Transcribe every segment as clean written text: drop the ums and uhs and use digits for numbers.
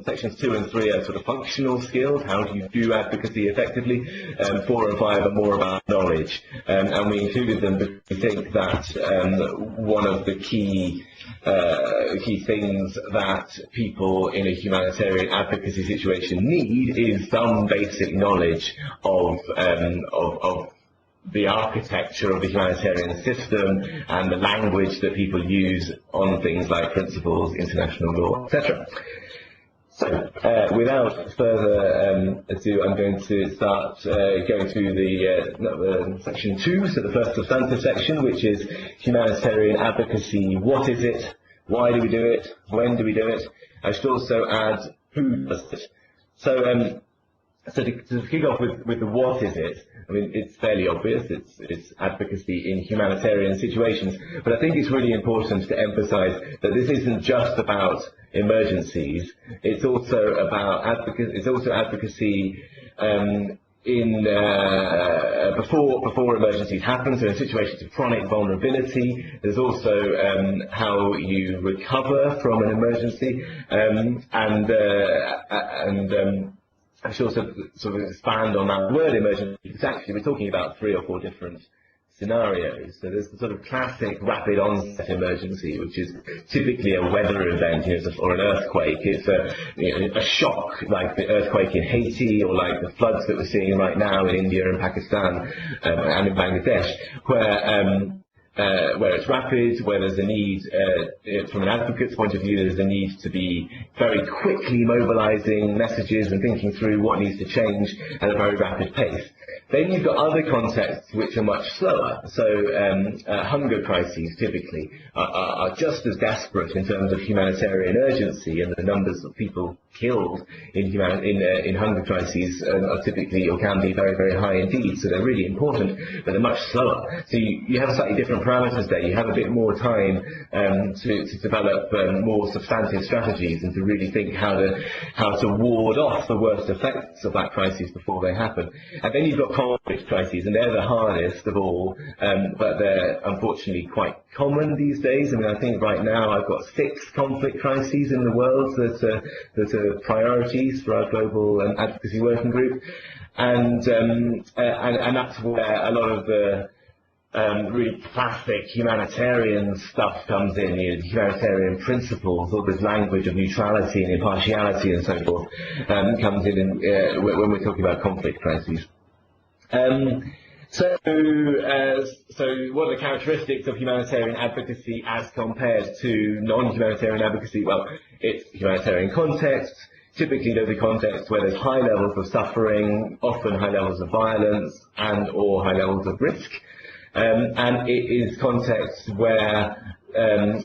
sections 2 and 3 are sort of functional skills. How do you do advocacy effectively? 4 and 5 are more about knowledge. And we included them because we think that one of the key things that people in a humanitarian advocacy situation need is some basic knowledge of the architecture of the humanitarian system and the language that people use on things like principles, international law, etc. So, without further ado, I'm going to start going through the section 2, so the first substantive section, which is humanitarian advocacy. What is it? Why do we do it? When do we do it? I should also add who does it. So to kick off with the what is it, I mean, it's fairly obvious, it's advocacy in humanitarian situations, but I think it's really important to emphasize that this isn't just about emergencies, it's also about advocacy before emergencies happen, so in situations of chronic vulnerability. There's also how you recover from an emergency, I should also sort of expand on that word emergency, because actually we're talking about 3 or 4 different scenarios. So there's the sort of classic rapid onset emergency, which is typically a weather event, or an earthquake. It's a shock, like the earthquake in Haiti, or like the floods that we're seeing right now in India and Pakistan and in Bangladesh, where it's rapid, where there's a need, from an advocate's point of view, there's a need to be very quickly mobilizing messages and thinking through what needs to change at a very rapid pace. Then you've got other contexts which are much slower. So hunger crises typically are just as desperate in terms of humanitarian urgency, and the numbers of people killed in hunger crises are typically, or can be, very, very high indeed. So they're really important, but they're much slower. So you have slightly different parameters there. You have a bit more time to develop more substantive strategies and to really think how to ward off the worst effects of that crisis before they happen. And then you've got conflict crises, and they're the hardest of all, but they're unfortunately quite common these days. I mean, I think right now I've got 6 conflict crises in the world that are priorities for our global advocacy working group, and that's where a lot of the really classic humanitarian stuff comes in, humanitarian principles, all this language of neutrality and impartiality and so forth comes in when we're talking about conflict crises. So what are the characteristics of humanitarian advocacy as compared to non-humanitarian advocacy? Well, it's humanitarian context. Typically there'll be contexts where there's high levels of suffering, often high levels of violence and or high levels of risk. And it is contexts where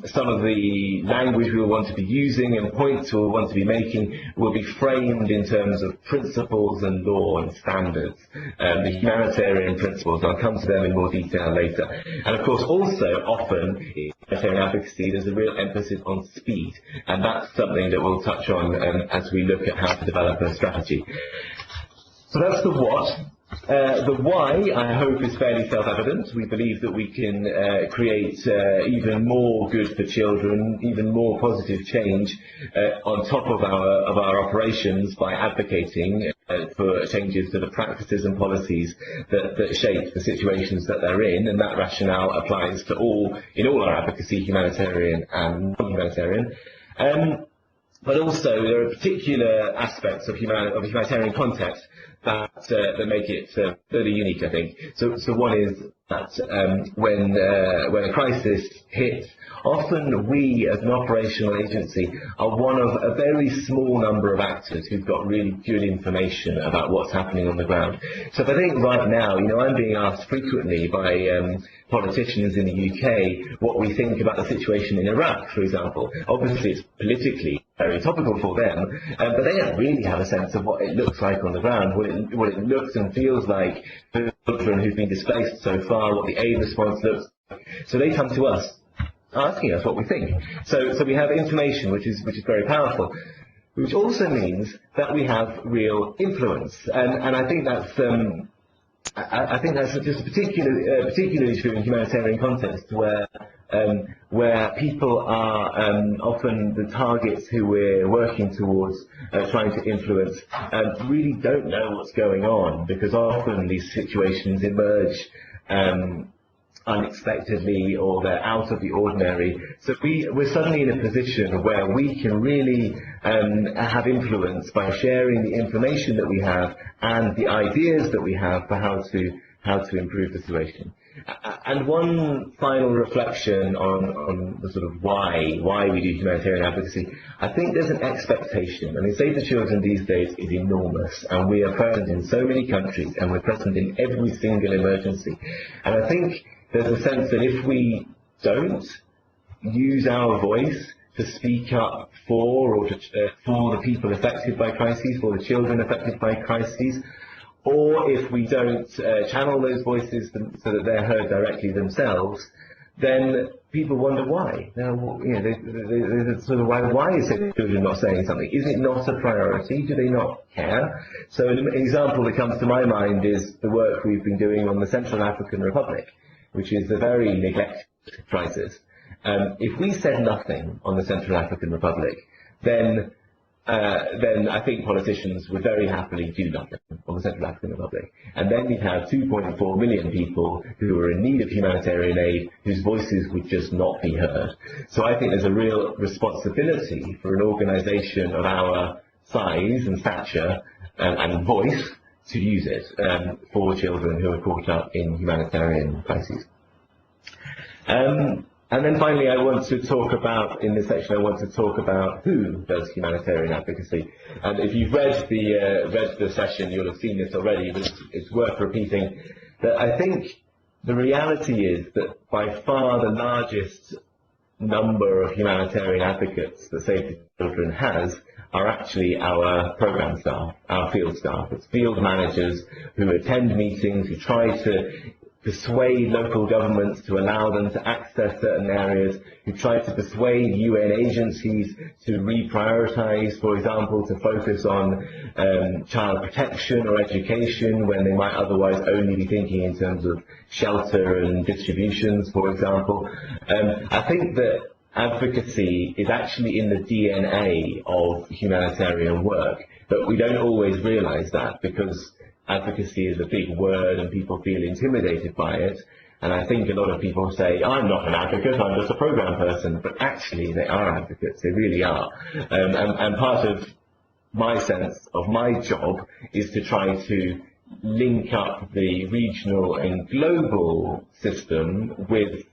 some of the language we will want to be using and points we will want to be making will be framed in terms of principles and law and standards, the humanitarian principles. I'll come to them in more detail later. And of course also often in humanitarian advocacy there's a real emphasis on speed, and that's something that we'll touch on as we look at how to develop a strategy. So that's the what. The why, I hope, is fairly self-evident. We believe that we can create even more good for children, even more positive change on top of our operations by advocating for changes to the practices and policies that shape the situations that they're in, and that rationale applies to in all our advocacy, humanitarian and non-humanitarian. But also there are particular aspects of humanitarian context that make it fairly unique, I think. So one is that when a crisis hits, often we as an operational agency are one of a very small number of actors who've got really good information about what's happening on the ground. So if I think right now, I'm being asked frequently by politicians in the UK what we think about the situation in Iraq, for example. Obviously it's politically very topical for them, but they don't really have a sense of what it looks like on the ground, what it looks and feels like for children who've been displaced so far, what the aid response looks like. So they come to us asking us what we think. So we have information which is very powerful, which also means that we have real influence, and I think that's just particularly true in humanitarian context, where where people are often the targets who we're working towards trying to influence really don't know what's going on, because often these situations emerge unexpectedly, or they're out of the ordinary. So we're suddenly in a position where we can really have influence by sharing the information that we have and the ideas that we have for how to improve the situation. And one final reflection on the sort of why we do humanitarian advocacy. I think there's an expectation. I mean, Save the Children these days is enormous, and we are present in so many countries, and we're present in every single emergency. And I think there's a sense that if we don't use our voice to speak up for the people affected by crises, for the children affected by crises, or if we don't channel those voices so that they're heard directly themselves, then people wonder why. Now, they sort of why is Save the Children not saying something? Is it not a priority? Do they not care? So an example that comes to my mind is the work we've been doing on the Central African Republic, which is a very neglected crisis. If we said nothing on the Central African Republic, then I think politicians would very happily do nothing on the Central African Republic. And then you'd have 2.4 million people who are in need of humanitarian aid, whose voices would just not be heard. So I think there's a real responsibility for an organisation of our size and stature and voice to use it for children who are caught up in humanitarian crises. And then finally, in this section, I want to talk about who does humanitarian advocacy. And if you've read the session, you'll have seen this already, but it's worth repeating that I think the reality is that by far the largest number of humanitarian advocates that Save the Children has are actually our program staff, our field staff. It's field managers who attend meetings, who try to persuade local governments to allow them to access certain areas, who try to persuade UN agencies to reprioritize, for example, to focus on child protection or education when they might otherwise only be thinking in terms of shelter and distributions, for example. I think that advocacy is actually in the DNA of humanitarian work, but we don't always realize that because advocacy is a big word and people feel intimidated by it. And I think a lot of people say, I'm not an advocate, I'm just a program person. But actually, they are advocates, they really are. And part of my sense of my job is to try to link up the regional and global system with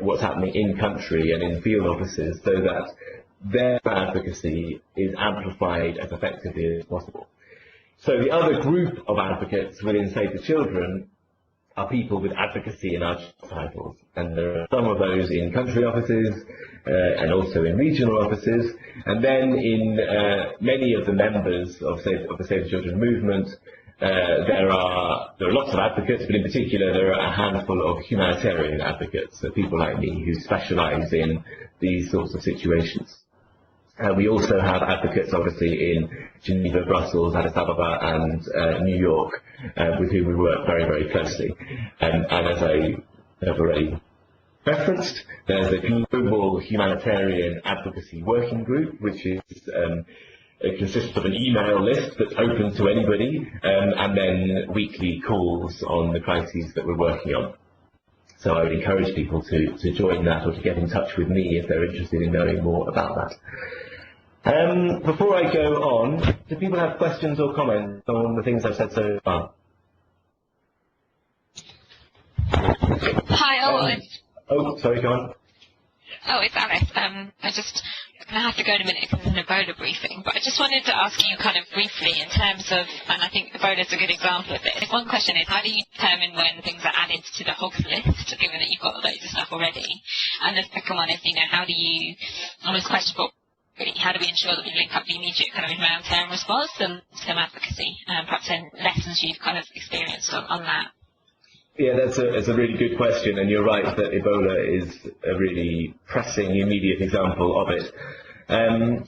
what's happening in country and in field offices so that their advocacy is amplified as effectively as possible. So the other group of advocates within Save the Children are people with advocacy in our titles. And there are some of those in country offices and also in regional offices. And then in many of the members of the Save the Children movement, there are lots of advocates, but in particular there are a handful of humanitarian advocates, so people like me who specialise in these sorts of situations. We also have advocates, obviously, in Geneva, Brussels, Addis Ababa, and New York, with whom we work very, very closely. And as I have already referenced, there's a global humanitarian advocacy working group, which is it consists of an email list that's open to anybody, and then weekly calls on the crises that we're working on. So I would encourage people to join that or to get in touch with me if they're interested in knowing more about that. Before I go on, do people have questions or comments on the things I've said so far? Hi, sorry, go on. Oh, it's Alice. I'm going to have to go in a minute because it's an Ebola briefing, but I just wanted to ask you kind of briefly in terms of, and I think Ebola is a good example of this. One question is, how do you determine when things are added to the HOGS list, given that you've got loads of stuff already? And the second one is, how do you, on this question, really, how do we ensure that we link up the immediate kind of humanitarian response and some advocacy, perhaps any lessons you've kind of experienced on that? Yeah, that's a really good question, and you're right that Ebola is a really pressing, immediate example of it.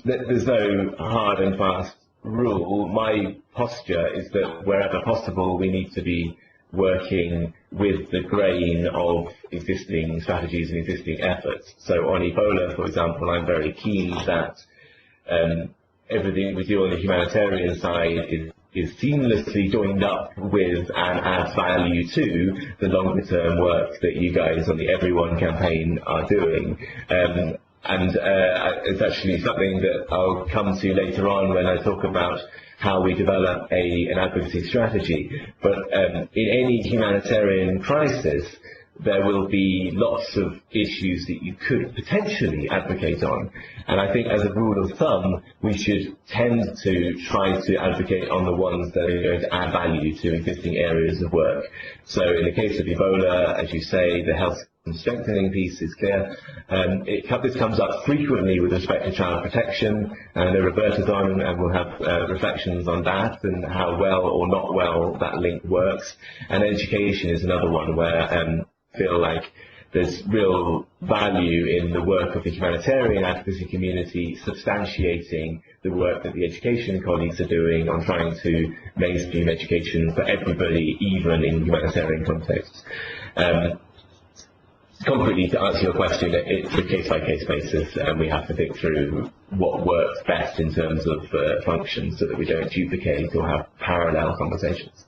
There's no hard and fast rule. My posture is that wherever possible, we need to be working with the grain of existing strategies and existing efforts. So on Ebola, for example, I'm very keen that everything we do on the humanitarian side is seamlessly joined up with and adds value to the longer term work that you guys on the Everyone campaign are doing. It's actually something that I'll come to later on when I talk about how we develop an advocacy strategy. But in any humanitarian crisis, there will be lots of issues that you could potentially advocate on. And I think as a rule of thumb, we should tend to try to advocate on the ones that are going to add value to existing areas of work. So in the case of Ebola, as you say, the health strengthening piece is clear. This comes up frequently with respect to child protection, and Roberta's on and we'll have reflections on that and how well or not well that link works. And education is another one where I feel like there's real value in the work of the humanitarian advocacy community substantiating the work that the education colleagues are doing on trying to mainstream education for everybody, even in humanitarian contexts. Concretely, to answer your question, it's a case-by-case basis, and we have to think through what works best in terms of functions so that we don't duplicate or have parallel conversations.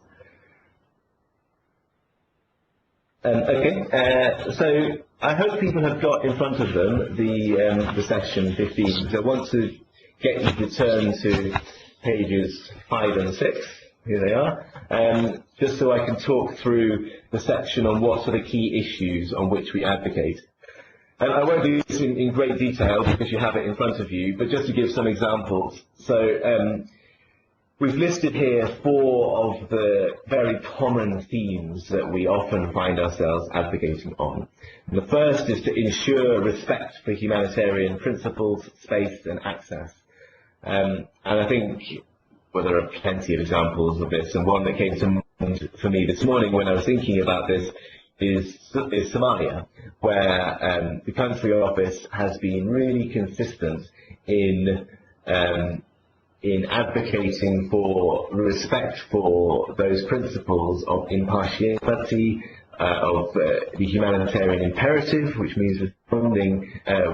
So I hope people have got in front of them the section 15. So I want to get you to turn to pages 5 and 6. Here they are, just so I can talk through the section on what are the key issues on which we advocate. I won't do this in great detail because you have it in front of you, but just to give some examples. So we've listed here 4 of the very common themes that we often find ourselves advocating on. And the first is to ensure respect for humanitarian principles, space and access. And I think, well, there are plenty of examples of this, and one that came to mind for me this morning when I was thinking about this is Somalia, where the country office has been really consistent in advocating for respect for those principles of impartiality, of the humanitarian imperative, which means responding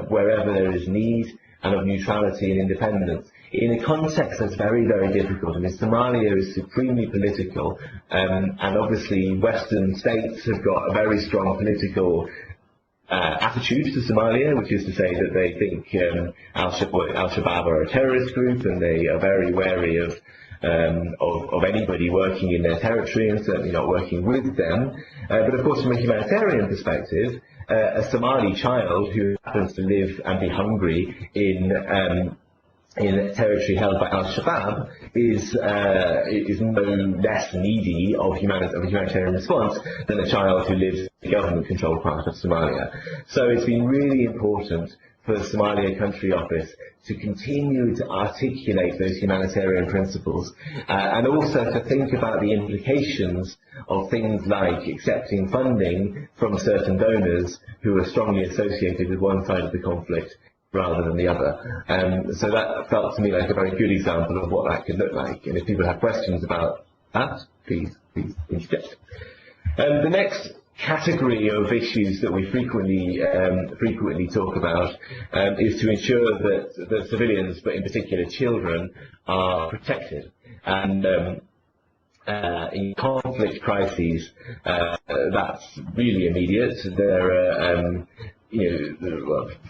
wherever there is need, and of neutrality and independence. In a context that's very, very difficult. I mean, Somalia is supremely political, and obviously Western states have got a very strong political attitude to Somalia, which is to say that they think Al-Shabaab are a terrorist group, and they are very wary of anybody working in their territory, and certainly not working with them. But of course, from a humanitarian perspective, a Somali child who happens to live and be hungry in territory held by Al-Shabaab is no less needy of a humanitarian response than a child who lives in the government-controlled part of Somalia. So it's been really important for the Somalia Country Office to continue to articulate those humanitarian principles and also to think about the implications of things like accepting funding from certain donors who are strongly associated with one side of the conflict rather than the other. So that felt to me like a very good example of what that could look like. And if people have questions about that, please interject. The next category of issues that we frequently talk about is to ensure that civilians, but in particular children, are protected. And in conflict crises, that's really immediate.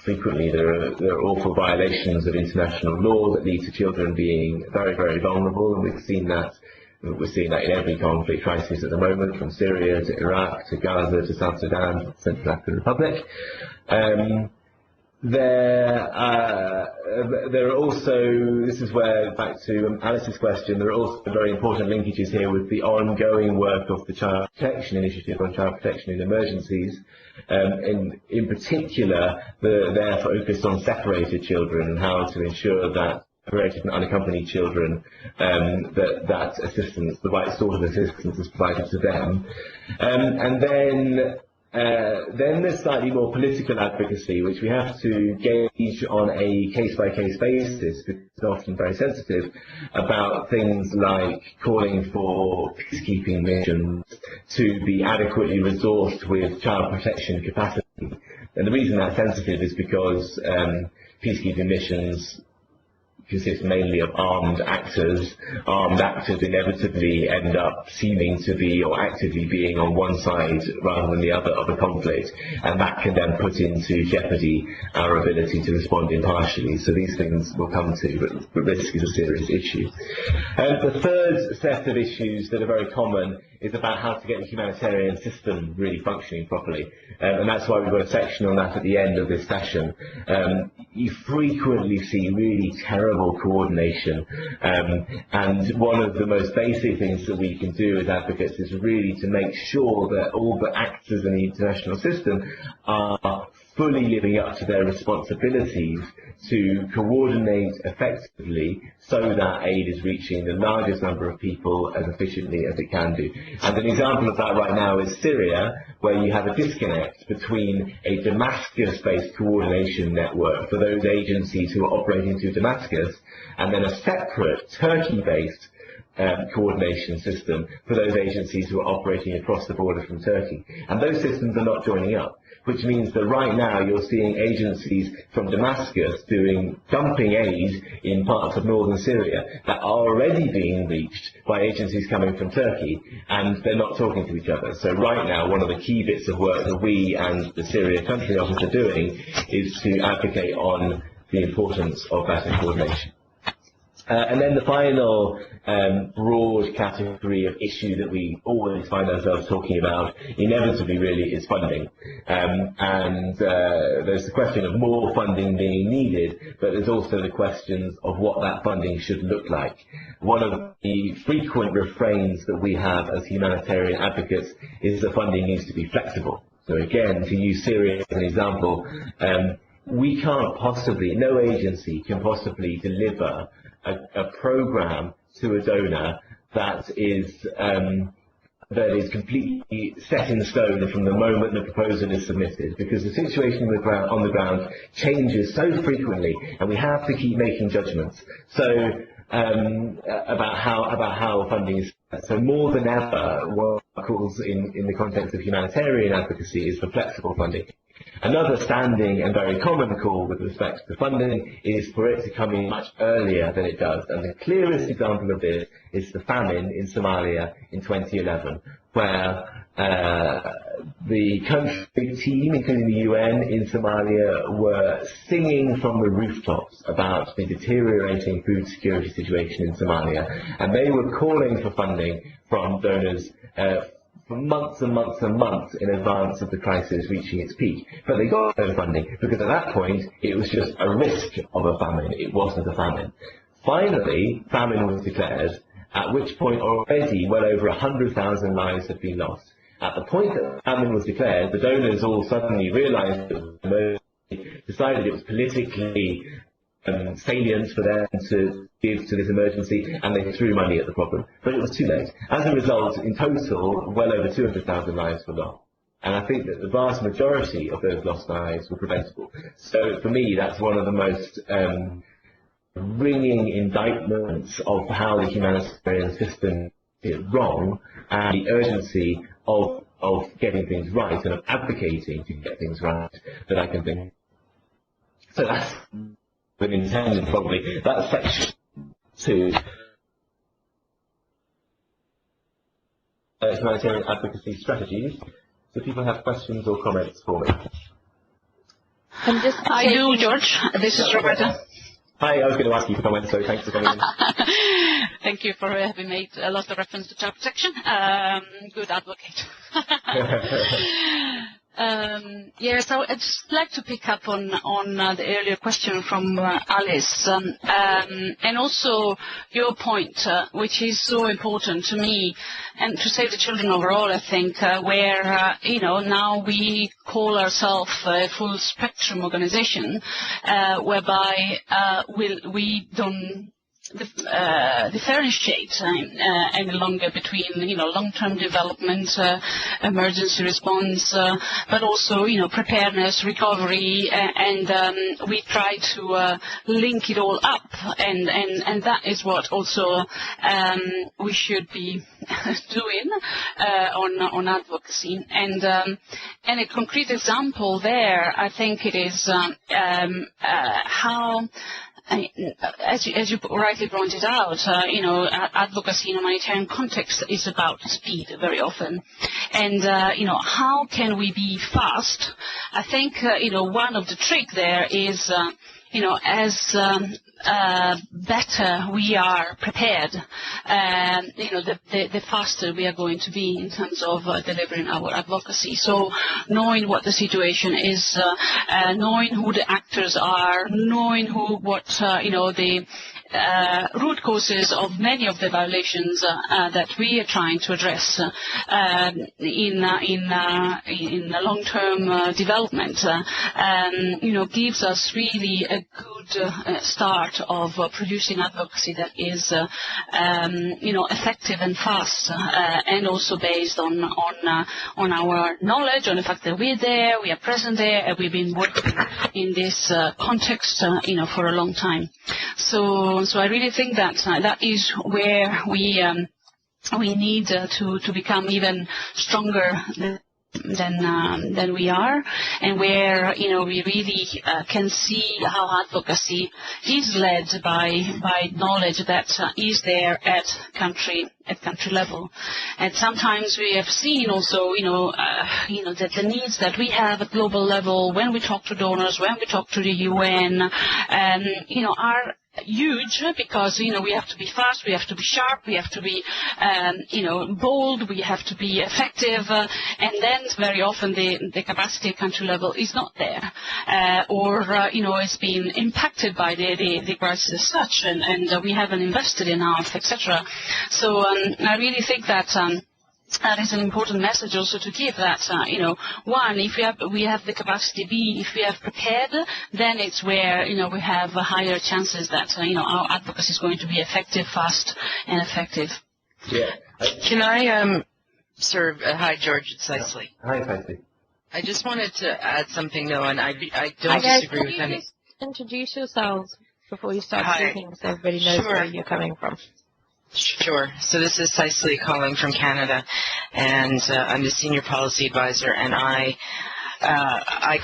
Frequently there are awful violations of international law that lead to children being very, very vulnerable, and we're seeing that in every conflict crisis at the moment, from Syria to Iraq to Gaza to South Sudan to the Central African Republic. There are also, this is where, back to Alice's question, there are also very important linkages here with the ongoing work of the Child Protection Initiative on child protection in emergencies, and in particular their focus on separated children and how to ensure that separated and unaccompanied children, that assistance, the right sort of assistance is provided to them. And then Then there's slightly more political advocacy, which we have to gauge on a case-by-case basis, because it's often very sensitive, about things like calling for peacekeeping missions to be adequately resourced with child protection capacity. And the reason that's sensitive is because peacekeeping missions consist mainly of armed actors. Armed actors inevitably end up seeming to be, or actively being, on one side rather than the other of a conflict, and that can then put into jeopardy our ability to respond impartially. So these things will come to, but risk is a serious issue. The third set of issues that are very common is about how to get the humanitarian system really functioning properly. And that's why we've got a section on that at the end of this session. You frequently see really terrible coordination, and one of the most basic things that we can do as advocates is really to make sure that all the actors in the international system are fully living up to their responsibilities to coordinate effectively so that aid is reaching the largest number of people as efficiently as it can do. And an example of that right now is Syria, where you have a disconnect between a Damascus-based coordination network for those agencies who are operating through Damascus, and then a separate Turkey-based coordination system for those agencies who are operating across the border from Turkey. And those systems are not joining up, which means that right now you're seeing agencies from Damascus dumping aid in parts of northern Syria that are already being reached by agencies coming from Turkey, and they're not talking to each other. So right now, one of the key bits of work that we and the Syria Country Office are doing is to advocate on the importance of better coordination. And then the final broad category of issue that we always find ourselves talking about, inevitably really, is funding. There's the question of more funding being needed, but there's also the questions of what that funding should look like. One of the frequent refrains that we have as humanitarian advocates is that funding needs to be flexible. So again, to use Syria as an example, we can't possibly, no agency can possibly deliver a program to a donor that is completely set in stone from the moment the proposal is submitted, because the situation on the ground changes so frequently, and we have to keep making judgments. So about how funding is. So more than ever, what calls in the context of humanitarian advocacy is for flexible funding. Another standing and very common call with respect to funding is for it to come in much earlier than it does. And the clearest example of this is the famine in Somalia in 2011, where the country team, including the UN in Somalia, were singing from the rooftops about the deteriorating food security situation in Somalia. And they were calling for funding from donors for months and months and months in advance of the crisis reaching its peak. But they got no funding because at that point it was just a risk of a famine. It wasn't a famine. Finally, famine was declared, at which point already well over 100,000 lives had been lost. At the point that famine was declared, the donors all suddenly realized that decided it was politically salient for them to give to this emergency, and they threw money at the problem. But it was too late. As a result, in total, well over 200,000 lives were lost. And I think that the vast majority of those lost lives were preventable. So for me, that's one of the most ringing indictments of how the humanitarian system is wrong, and the urgency of getting things right and of advocating to get things right that I can think. So that's been intended probably. That's section 2. Humanitarian Advocacy Strategies. Do people have questions or comments for me? I do, George. This is Roberta. Hi, I was going to ask you for comments, so thanks for coming in. Thank you for having made a lot of reference to child protection. Good advocate. Yes, so I'd just like to pick up on the earlier question from Alice, and also your point, which is so important to me, and to Save the Children overall, I think, where, now we call ourselves a full spectrum organization, whereby we don't differentiate any longer between, long-term development, emergency response, but also, preparedness, recovery, and we try to link it all up, and that is what also we should be doing on advocacy. And a concrete example there, I think it is how, as you rightly pointed out, advocacy in a humanitarian context is about speed very often. And, how can we be fast? I think, one of the trick there is, as better we are prepared, the faster we are going to be in terms of delivering our advocacy. So knowing what the situation is, knowing who the actors are, knowing the root causes of many of the violations that we are trying to address in long-term development, gives us really a good start of producing advocacy that is, effective and fast, and also based on our knowledge, on the fact that we're there, we are present there, and we've been working in this context, for a long time. So I really think that that is where we need to become even stronger than we are, and where we really can see how advocacy is led by knowledge that is there at country level. And sometimes we have seen also that the needs that we have at global level, when we talk to donors, when we talk to the UN, are huge, because we have to be fast, we have to be sharp, we have to be bold, we have to be effective, and then very often the capacity at country level is not there, or it's been impacted by the crisis as such, and we haven't invested enough, etc. So I really think that that is an important message also to give, that, one, if we have the capacity, B, if we have prepared, then it's where, we have higher chances that, our advocacy is going to be effective, fast, and effective. Yeah. Can I serve? Hi, George. It's Cicely. Hi, Cicely. I just wanted to add something, though, and I don't disagree with any. Just introduce yourselves before you start speaking, so everybody knows where you're coming from. Sure. So this is Cicely calling from Canada, and I'm the Senior Policy Advisor, and I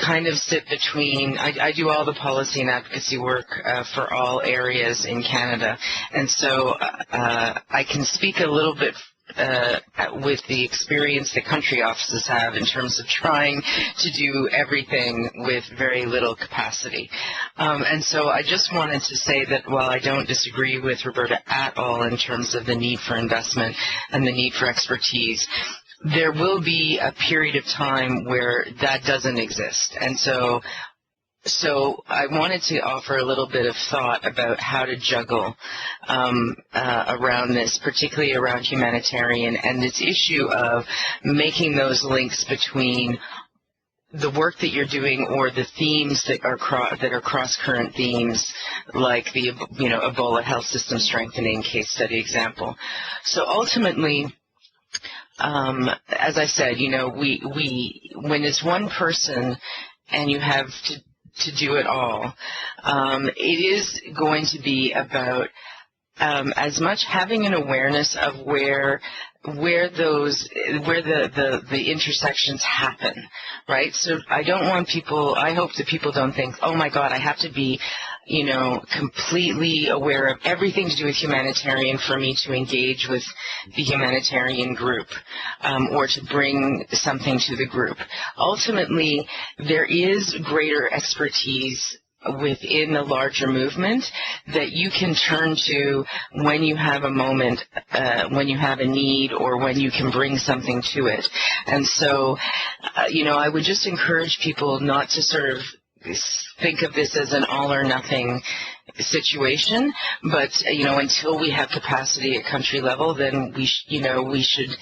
kind of sit between, I do all the policy and advocacy work for all areas in Canada, and so I can speak a little bit with the experience that country offices have in terms of trying to do everything with very little capacity. And so I just wanted to say that while I don't disagree with Roberta at all in terms of the need for investment and the need for expertise, there will be a period of time where that doesn't exist. And so I wanted to offer a little bit of thought about how to juggle around this, particularly around humanitarian, and this issue of making those links between the work that you're doing or the themes that are cross-current themes, like the Ebola health system strengthening case study example. So ultimately, as I said, when it's one person and you have to do it all, it is going to be about as much having an awareness of where the intersections happen, right? So I hope that people don't think, oh my God, I have to be, completely aware of everything to do with humanitarian for me to engage with the humanitarian group, or to bring something to the group. Ultimately, there is greater expertise within the larger movement that you can turn to when you have a moment, when you have a need, or when you can bring something to it. And so, I would just encourage people not to sort of think of this as an all or nothing situation, but until we have capacity at country level, then we should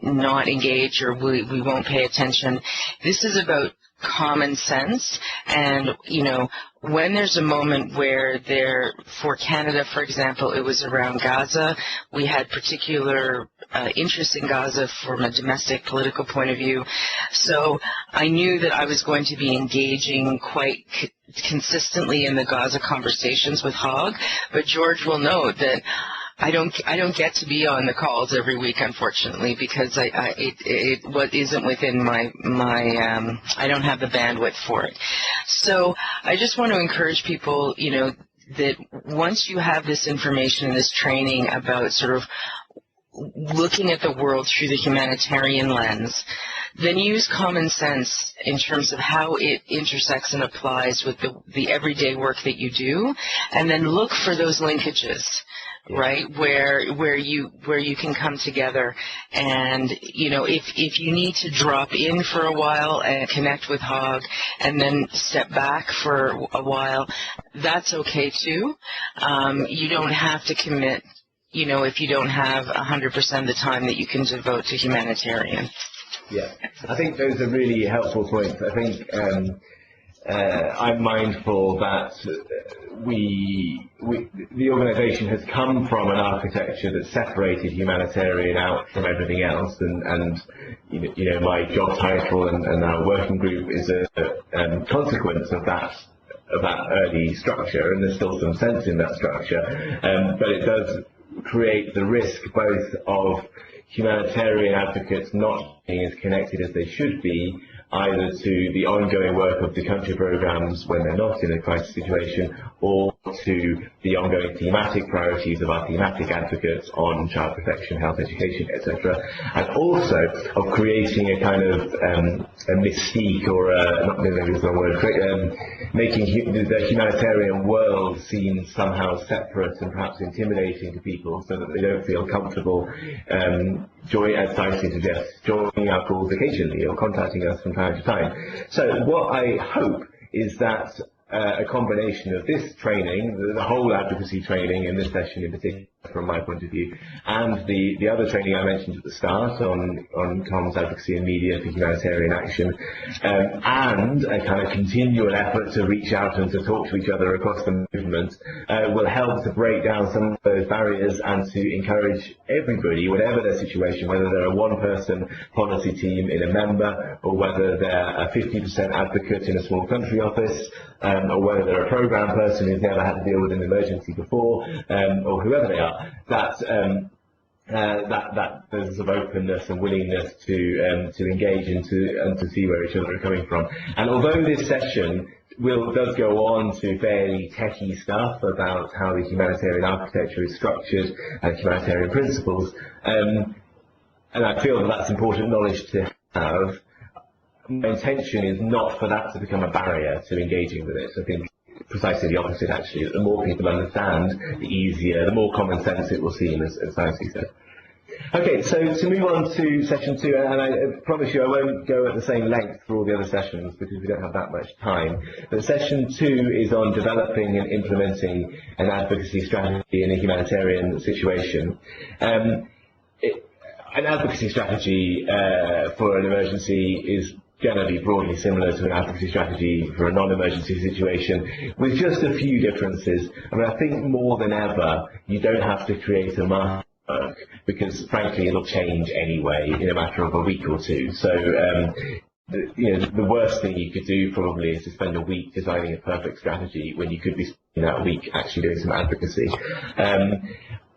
not engage, or we won't pay attention. This is about common sense. And, when there's a moment where for Canada, for example, it was around Gaza, we had particular interest in Gaza from a domestic political point of view. So I knew that I was going to be engaging quite consistently in the Gaza conversations with Hogg, but George will know that I don't get to be on the calls every week, unfortunately, because it isn't within my I don't have the bandwidth for it. So I just want to encourage people, that once you have this information and this training about sort of looking at the world through the humanitarian lens, then use common sense in terms of how it intersects and applies with the everyday work that you do, and then look for those linkages. Right, where you can come together, and if you need to drop in for a while and connect with Hogg and then step back for a while, that's okay too. You don't have to commit, if you don't have 100% of the time that you can devote to humanitarian. Yeah, I think those are really helpful points. I think I'm mindful that the organisation has come from an architecture that separated humanitarian out from everything else, and my job title and our working group is a consequence of that early structure, and there's still some sense in that structure, but it does create the risk both of humanitarian advocates not being as connected as they should be, either to the ongoing work of the country programs when they're not in a crisis situation, or to the ongoing thematic priorities of our thematic advocates on child protection, health, education, etc., and also of creating a kind of a mystique, or not maybe it's the wrong word, making the humanitarian world seem somehow separate and perhaps intimidating to people, so that they don't feel comfortable as Dicey suggests, joining our calls occasionally or contacting us from time to time. So what I hope is that a combination of this training, the whole advocacy training in this session in particular from my point of view, and the other training I mentioned at the start on comms, advocacy and media for humanitarian action, and a kind of continual effort to reach out and to talk to each other across the movement will help to break down some of those barriers and to encourage everybody, whatever their situation, whether they're a one-person policy team in a member, or whether they're a 50% advocate in a small country office, or whether they're a program person who's never had to deal with an emergency before, or whoever they are, that there's a sort of openness and willingness to engage and to see where each other are coming from. And although this session does go on to fairly techie stuff about how the humanitarian architecture is structured and humanitarian principles, and I feel that that's important knowledge to have, my intention is not for that to become a barrier to engaging with it. I think precisely the opposite, actually. The more people understand, the easier, the more common sense it will seem, as Nancy said. Okay, so to move on to session 2, and I promise you I won't go at the same length for all the other sessions because we don't have that much time. But session 2 is on developing and implementing an advocacy strategy in a humanitarian situation. An advocacy strategy for an emergency is generally broadly similar to an advocacy strategy for a non-emergency situation, with just a few differences. I mean, I think more than ever, you don't have to create a master work, because frankly it'll change anyway in a matter of a week or two. So the worst thing you could do probably is to spend a week designing a perfect strategy when you could be spending that week actually doing some advocacy.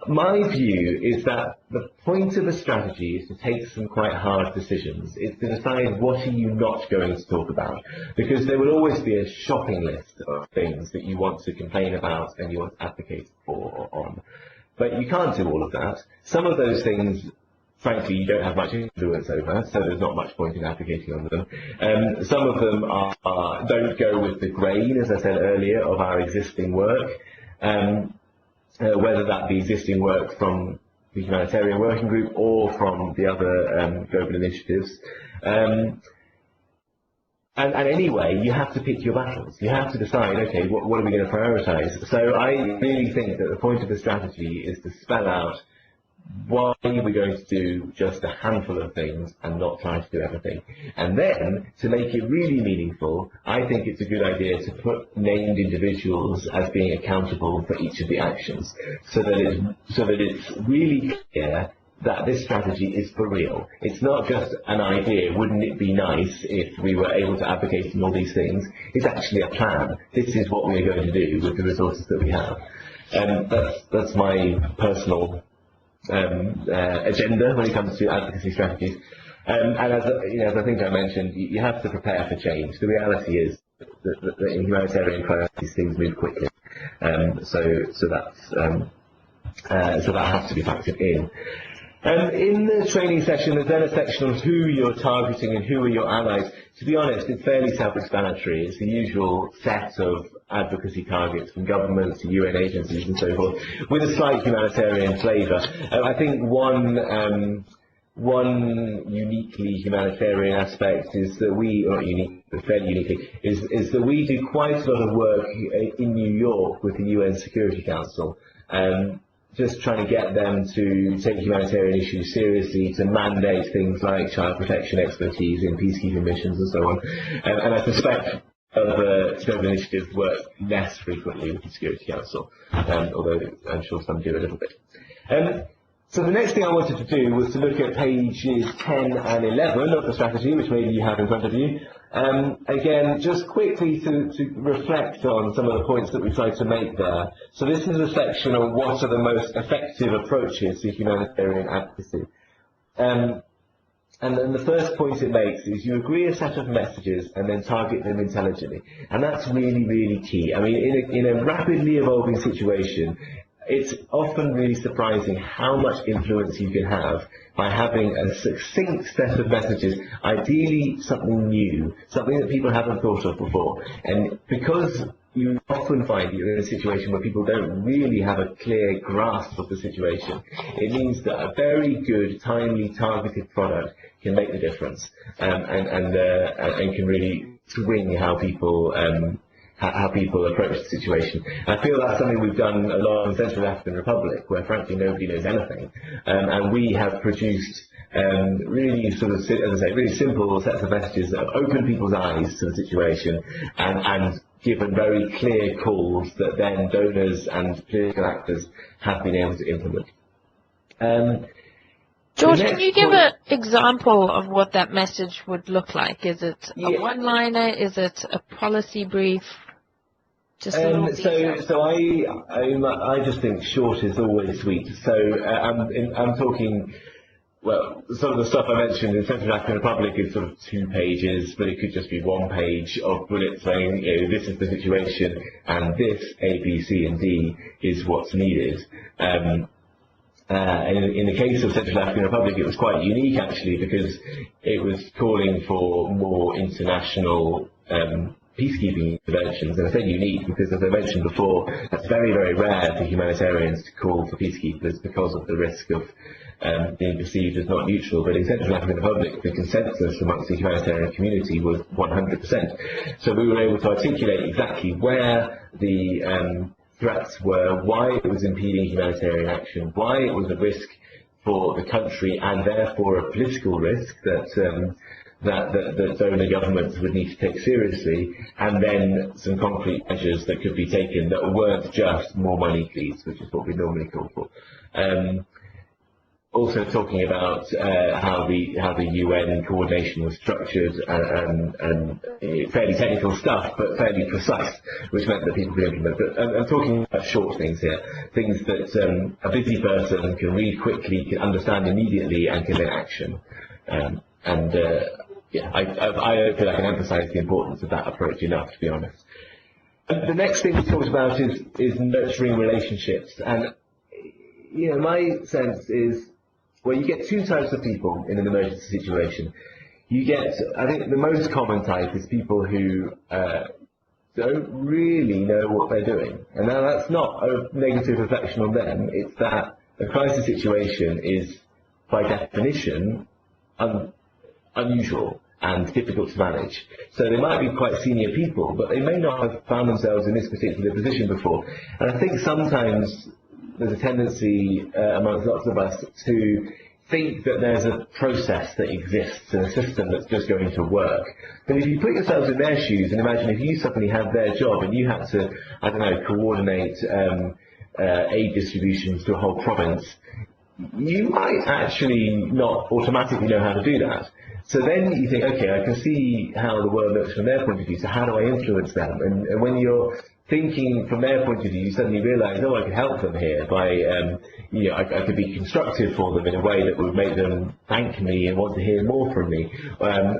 My view is that the point of a strategy is to take some quite hard decisions. It's to decide what are you not going to talk about, because there will always be a shopping list of things that you want to complain about and you want to advocate for or on. But you can't do all of that. Some of those things, frankly, you don't have much influence over, so there's not much point in advocating on them. Some of them don't go with the grain, as I said earlier, of our existing work. Whether that be existing work from the Humanitarian Working Group or from the other global initiatives. And anyway, you have to pick your battles. You have to decide, okay, what are we going to prioritise? So I really think that the point of the strategy is to spell out why we're going to do just a handful of things and not try to do everything. And then, to make it really meaningful, I think it's a good idea to put named individuals as being accountable for each of the actions, so that it's really clear that this strategy is for real. It's not just an idea, wouldn't it be nice if we were able to advocate on all these things? It's actually a plan. This is what we're going to do with the resources that we have. That's my personal agenda when it comes to advocacy strategies. And as I think I mentioned, you have to prepare for change. The reality is that in humanitarian crises things move quickly. So that has to be factored in. In the training session, there's then a section on who you're targeting and who are your allies. To be honest, it's fairly self-explanatory. It's the usual set of advocacy targets from governments to UN agencies and so forth, with a slight humanitarian flavour. I think one uniquely humanitarian aspect is that we, or not unique, but fairly uniquely, is that we do quite a lot of work in New York with the UN Security Council. Just trying to get them to take humanitarian issues seriously, to mandate things like child protection expertise in peacekeeping missions and so on. And I suspect other scope initiatives work less frequently with the Security Council, although I'm sure some do a little bit. So the next thing I wanted to do was to look at pages 10 and 11 of the strategy, which maybe you have in front of you. Again, just quickly to reflect on some of the points that we tried to make there. So this is a section on what are the most effective approaches to humanitarian advocacy. And then the first point it makes is you agree a set of messages and then target them intelligently. And that's really, really key. I mean, in a rapidly evolving situation, it's often really surprising how much influence you can have by having a succinct set of messages, ideally something new, something that people haven't thought of before. And because you often find you're in a situation where people don't really have a clear grasp of the situation, it means that a very good, timely, targeted product can make the difference and can really swing how people approach the situation. And I feel that's something we've done a lot in the Central African Republic, where frankly nobody knows anything. And we have produced really sort of, as I say, really simple sets of messages that have opened people's eyes to the situation and given very clear calls that then donors and political actors have been able to implement. George, can you give an example of what that message would look like? Is it a one-liner? Is it a policy brief? Just a little detail. So I just think short is always sweet. So I'm talking, well, some of the stuff I mentioned in Central African Republic is sort of 2 pages, but it could just be 1 page of bullets saying, this is the situation, and this, A, B, C, and D is what's needed. In the case of Central African Republic, it was quite unique actually, because it was calling for more international peacekeeping interventions. And I say unique because, as I mentioned before, that's very, very rare for humanitarians to call for peacekeepers because of the risk of being perceived as not neutral. But in Central African Republic, the consensus amongst the humanitarian community was 100%. So we were able to articulate exactly where the threats were, why it was impeding humanitarian action, why it was a risk for the country and therefore a political risk that donor governments would need to take seriously, and then some concrete measures that could be taken that weren't just more money please, which is what we normally call for. Also talking about how the UN coordination was structured and fairly technical stuff, but fairly precise, which meant that people could implement. But I'm talking about short things here, things that a busy person can read quickly, can understand immediately, and can then action. I don't feel I can emphasise the importance of that approach enough, to be honest. The next thing we talked about is nurturing relationships, and my sense is, well, you get 2 types of people in an emergency situation. You get, I think the most common type is people who don't really know what they're doing. And now that's not a negative reflection on them, it's that a crisis situation is, by definition, unusual and difficult to manage. So they might be quite senior people, but they may not have found themselves in this particular position before. And I think sometimes there's a tendency amongst lots of us to think that there's a process that exists and a system that's just going to work. But if you put yourselves in their shoes and imagine if you suddenly had their job and you had to, I don't know, coordinate aid distributions to a whole province, you might actually not automatically know how to do that. So then you think, okay, I can see how the world looks from their point of view, so how do I influence them? And when you're thinking from their point of view, you suddenly realise, oh, I could help them here by, I could be constructive for them in a way that would make them thank me and want to hear more from me, rather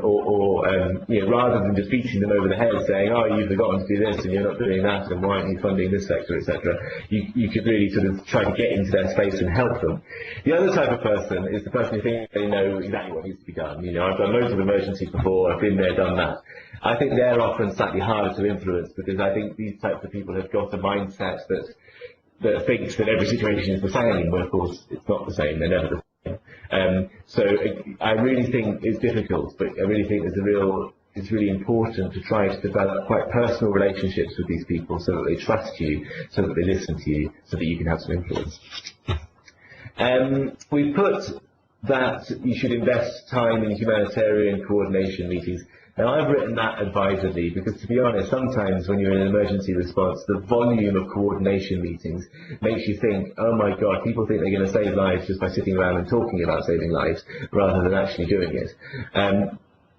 than just beating them over the head saying, oh, you've forgotten to do this and you're not doing that and why aren't you funding this sector, etc. You could really sort of try to get into their space and help them. The other type of person is the person who thinks they know exactly what needs to be done. I've done loads of emergencies before, I've been there, done that. I think they're often slightly harder to influence because I think these types of people have got a mindset that thinks that every situation is the same, when of course it's not the same, they're never the same. So I really think it's difficult, but I really think it's really important to try to develop quite personal relationships with these people so that they trust you, so that they listen to you, so that you can have some influence. We put that you should invest time in humanitarian coordination meetings. Now, I've written that advisedly because, to be honest, sometimes when you're in an emergency response, the volume of coordination meetings makes you think, oh my God, people think they're going to save lives just by sitting around and talking about saving lives rather than actually doing it.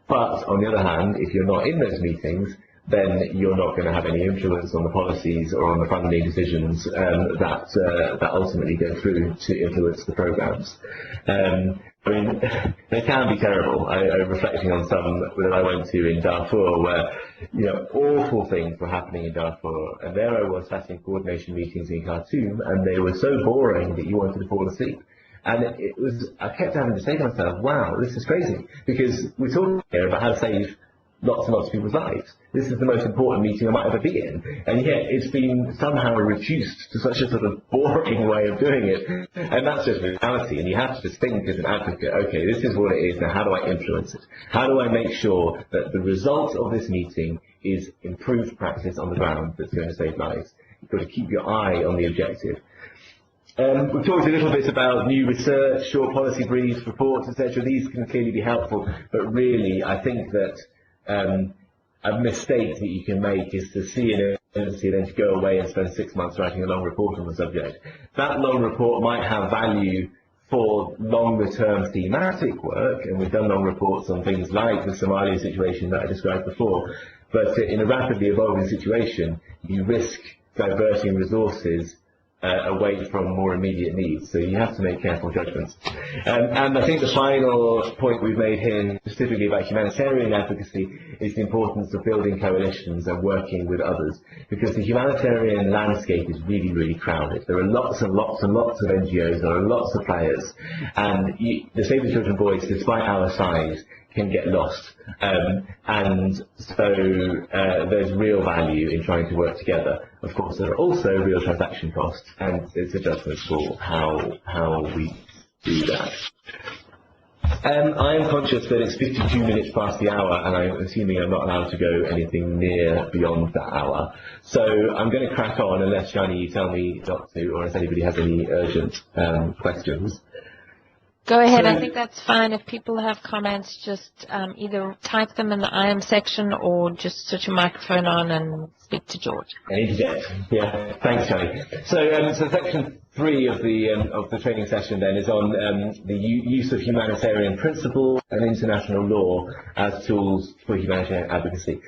But, on the other hand, if you're not in those meetings, then you're not going to have any influence on the policies or on the funding decisions that ultimately go through to influence the programs. They can be terrible. I'm reflecting on some that I went to in Darfur where, awful things were happening in Darfur, and there I was sat in coordination meetings in Khartoum, and they were so boring that you wanted to fall asleep. And I kept having to say to myself, wow, this is crazy, because we're talking here about how to save lots and lots of people's lives. This is the most important meeting I might ever be in, and yet it's been somehow reduced to such a sort of boring way of doing it, and that's just reality. And you have to just think as an advocate, okay, this is what it is, now how do I influence it? How do I make sure that the result of this meeting is improved practice on the ground that's going to save lives? You've got to keep your eye on the objective. We've talked a little bit about new research, short policy briefs, reports, etc. These can clearly be helpful, but really I think that a mistake that you can make is to see an emergency and then to go away and spend 6 months writing a long report on the subject. That long report might have value for longer term thematic work, and we've done long reports on things like the Somalia situation that I described before, but in a rapidly evolving situation you risk diverting resources away from more immediate needs, so you have to make careful judgments. And I think the final point we've made here, specifically about humanitarian advocacy, is the importance of building coalitions and working with others, because the humanitarian landscape is really, really crowded. There are lots and lots and lots of NGOs, there are lots of players, and the Save the Children voice, despite our size, can get lost. And so there's real value in trying to work together. Of course, there are also real transaction costs, and it's a judgment call how we do that. I am conscious that it's 52 minutes past the hour, and I'm assuming I'm not allowed to go anything near beyond that hour. So I'm going to crack on, unless, Shani, you tell me not to, or if anybody has any urgent questions. Go ahead. I think that's fine. If people have comments, just either type them in the IM section or just switch your microphone on and speak to George. Yeah, thanks, Charlie. So section 3 of the training session then is on the use of humanitarian principle and international law as tools for humanitarian advocacy.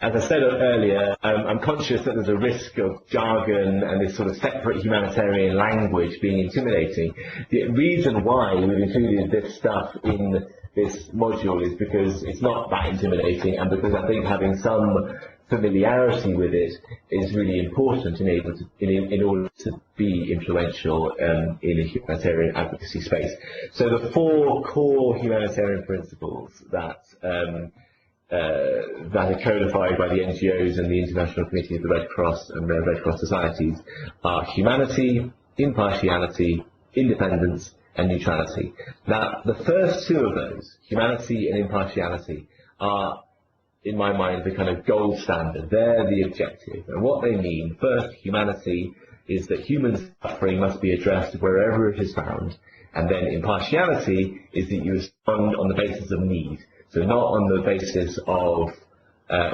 As I said earlier, I'm conscious that there's a risk of jargon and this sort of separate humanitarian language being intimidating. The reason why we've included this stuff in this module is because it's not that intimidating, and because I think having some familiarity with it is really important in order to be influential in a humanitarian advocacy space. So the 4 core humanitarian principles that are codified by the NGOs and the International Committee of the Red Cross and the Red Cross Societies are humanity, impartiality, independence, and neutrality. Now, the first 2 of those, humanity and impartiality, are, in my mind, the kind of gold standard. They're the objective. And what they mean, first, humanity is that human suffering must be addressed wherever it is found. And then impartiality is that you respond on the basis of need. So not on the basis of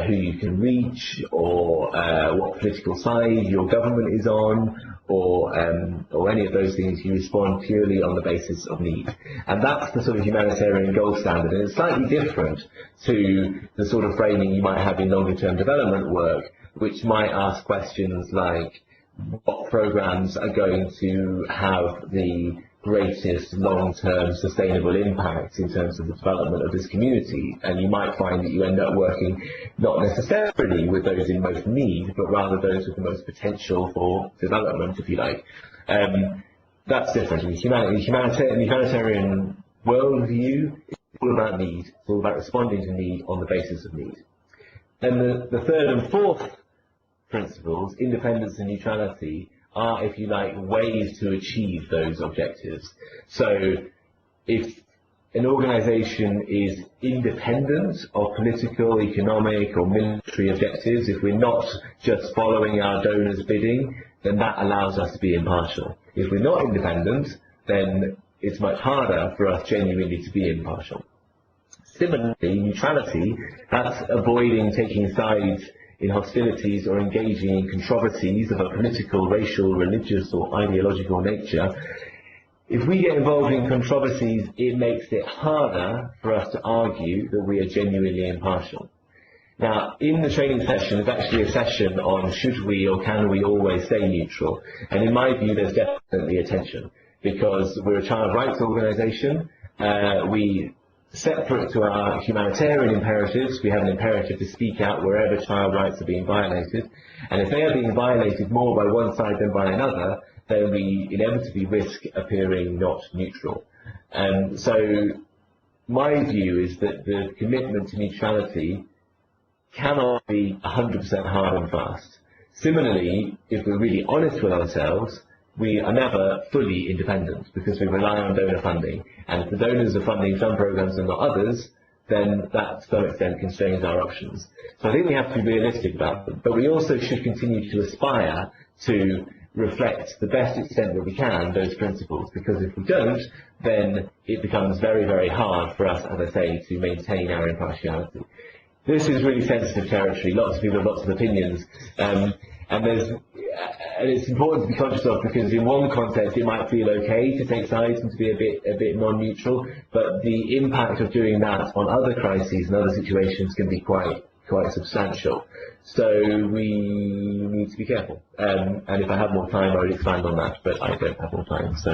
who you can reach, or what political side your government is on, or any of those things. You respond purely on the basis of need. And that's the sort of humanitarian gold standard. And it's slightly different to the sort of framing you might have in longer-term development work, which might ask questions like, what programs are going to have the greatest long-term sustainable impact in terms of the development of this community? And you might find that you end up working not necessarily with those in most need, but rather those with the most potential for development, if you like. That's different. In the humanitarian worldview, it's all about need. It's all about responding to need on the basis of need. And the third and fourth principles, independence and neutrality, are, if you like, ways to achieve those objectives. So if an organization is independent of political, economic or military objectives, if we're not just following our donors' bidding, then that allows us to be impartial. If we're not independent, then it's much harder for us genuinely to be impartial. Similarly, neutrality, that's avoiding taking sides in hostilities or engaging in controversies of a political, racial, religious or ideological nature. If we get involved in controversies, it makes it harder for us to argue that we are genuinely impartial. Now, in the training session, there's actually a session on should we or can we always stay neutral. And in my view, there's definitely a tension, because we're a child rights organisation. Separate to our humanitarian imperatives, we have an imperative to speak out wherever child rights are being violated. And if they are being violated more by one side than by another, then we inevitably risk appearing not neutral. And so my view is that the commitment to neutrality cannot be 100% hard and fast. Similarly, if we're really honest with ourselves, we are never fully independent, because we rely on donor funding. And if the donors are funding some programs and not others, then that to some extent constrains our options. So I think we have to be realistic about them. But we also should continue to aspire to reflect to the best extent that we can those principles, because if we don't, then it becomes very, very hard for us, as I say, to maintain our impartiality. This is really sensitive territory. Lots of people have lots of opinions. And it's important to be conscious of, because in one context it might feel okay to take sides and to be a bit non-neutral, but the impact of doing that on other crises and other situations can be quite substantial. So we need to be careful. And if I had more time, I would expand on that, but I don't have more time, so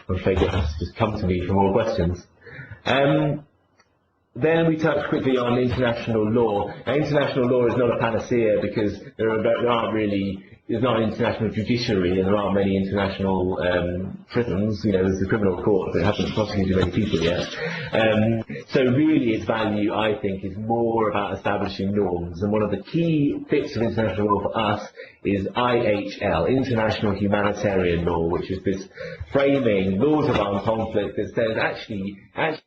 I'm afraid you'll have to just come to me for more questions. Then we touch quickly on international law. Now, international law is not a panacea, because there's not an international judiciary, and there aren't many international prisons. You know, there's the criminal court, but it hasn't prosecuted many people yet. So really its value, I think, is more about establishing norms. And one of the key bits of international law for us is IHL, International Humanitarian Law, which is this framing laws of armed conflict that says actually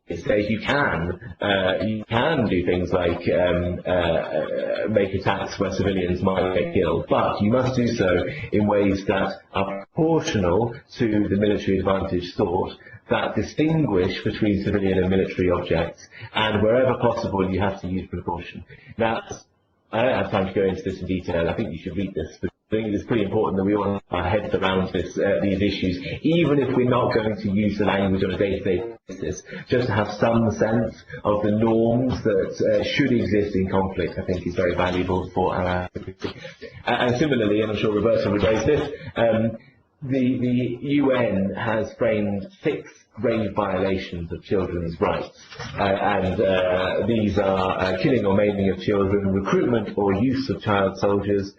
it says you can do things like make attacks where civilians might get killed, but you must do so in ways that are proportional to the military advantage sought, that distinguish between civilian and military objects, and wherever possible you have to use proportion. Now, I don't have time to go into this in detail. I think you should read this, but I think it's pretty important that we all have our heads around these issues, even if we're not going to use the language on a day-to-day basis. Just to have some sense of the norms that should exist in conflict, I think, is very valuable for our advocacy. And similarly, and I'm sure Roberta would raise this, the UN has framed 6 grave violations of children's rights, and these are killing or maiming of children, recruitment or use of child soldiers,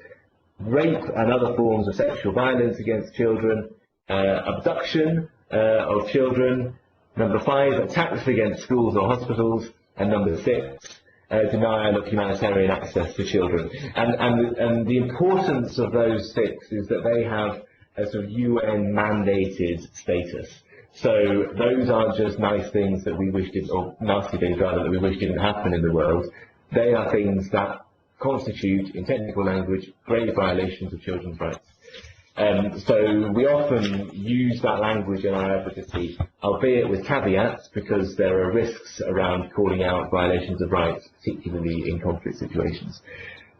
rape and other forms of sexual violence against children, abduction of children, number 5, attacks against schools or hospitals, and number 6, denial of humanitarian access to children. And the importance of those 6 is that they have a sort of UN mandated status. So those aren't just nice things that we wish didn't, or nasty things rather, that we wish didn't happen in the world. They are things that constitute, in technical language, grave violations of children's rights. So we often use that language in our advocacy, albeit with caveats, because there are risks around calling out violations of rights, particularly in conflict situations.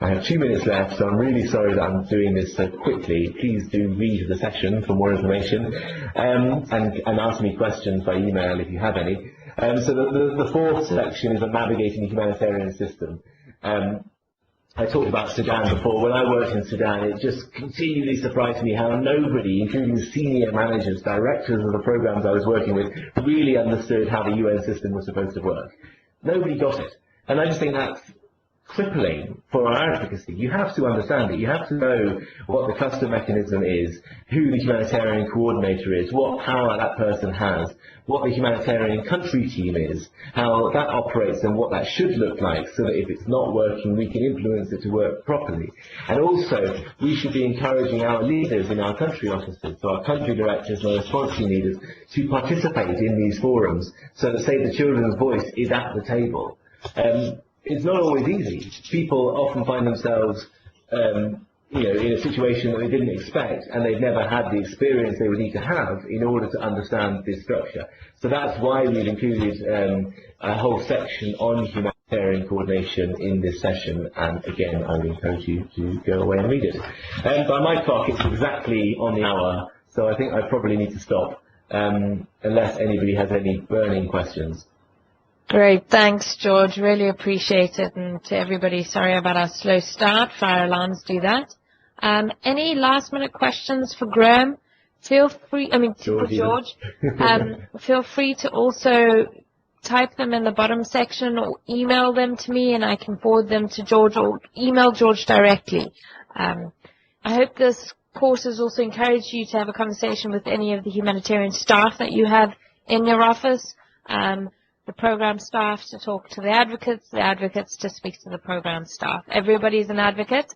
I have 2 minutes left, so I'm really sorry that I'm doing this so quickly. Please do read the session for more information, and ask me questions by email if you have any. So the fourth section is on navigating the humanitarian system. I talked about Sudan before. When I worked in Sudan, it just continually surprised me how nobody, including the senior managers, directors of the programs I was working with, really understood how the UN system was supposed to work. Nobody got it. And I just think that's crippling for our advocacy. You have to understand it. You have to know what the custom mechanism is, who the humanitarian coordinator is, what power that person has, what the humanitarian country team is, how that operates and what that should look like, so that if it's not working, we can influence it to work properly. And also, we should be encouraging our leaders in our country offices, so our country directors and our response team leaders, to participate in these forums, so that Save the Children's voice is at the table. It's not always easy. People often find themselves, in a situation that they didn't expect, and they've never had the experience they would need to have in order to understand this structure. So that's why we've included a whole section on humanitarian coordination in this session. And again, I would encourage you to go away and read it. By my clock, it's exactly on the hour, so I think I probably need to stop, unless anybody has any burning questions. Great, thanks George, really appreciate it, and to everybody, sorry about our slow start, fire alarms do that. Any last minute questions for Graham? Feel free, for George, feel free to also type them in the bottom section or email them to me and I can forward them to George, or email George directly. I hope this course has also encouraged you to have a conversation with any of the humanitarian staff that you have in your office. The program staff to talk to the advocates to speak to the program staff. Everybody's an advocate,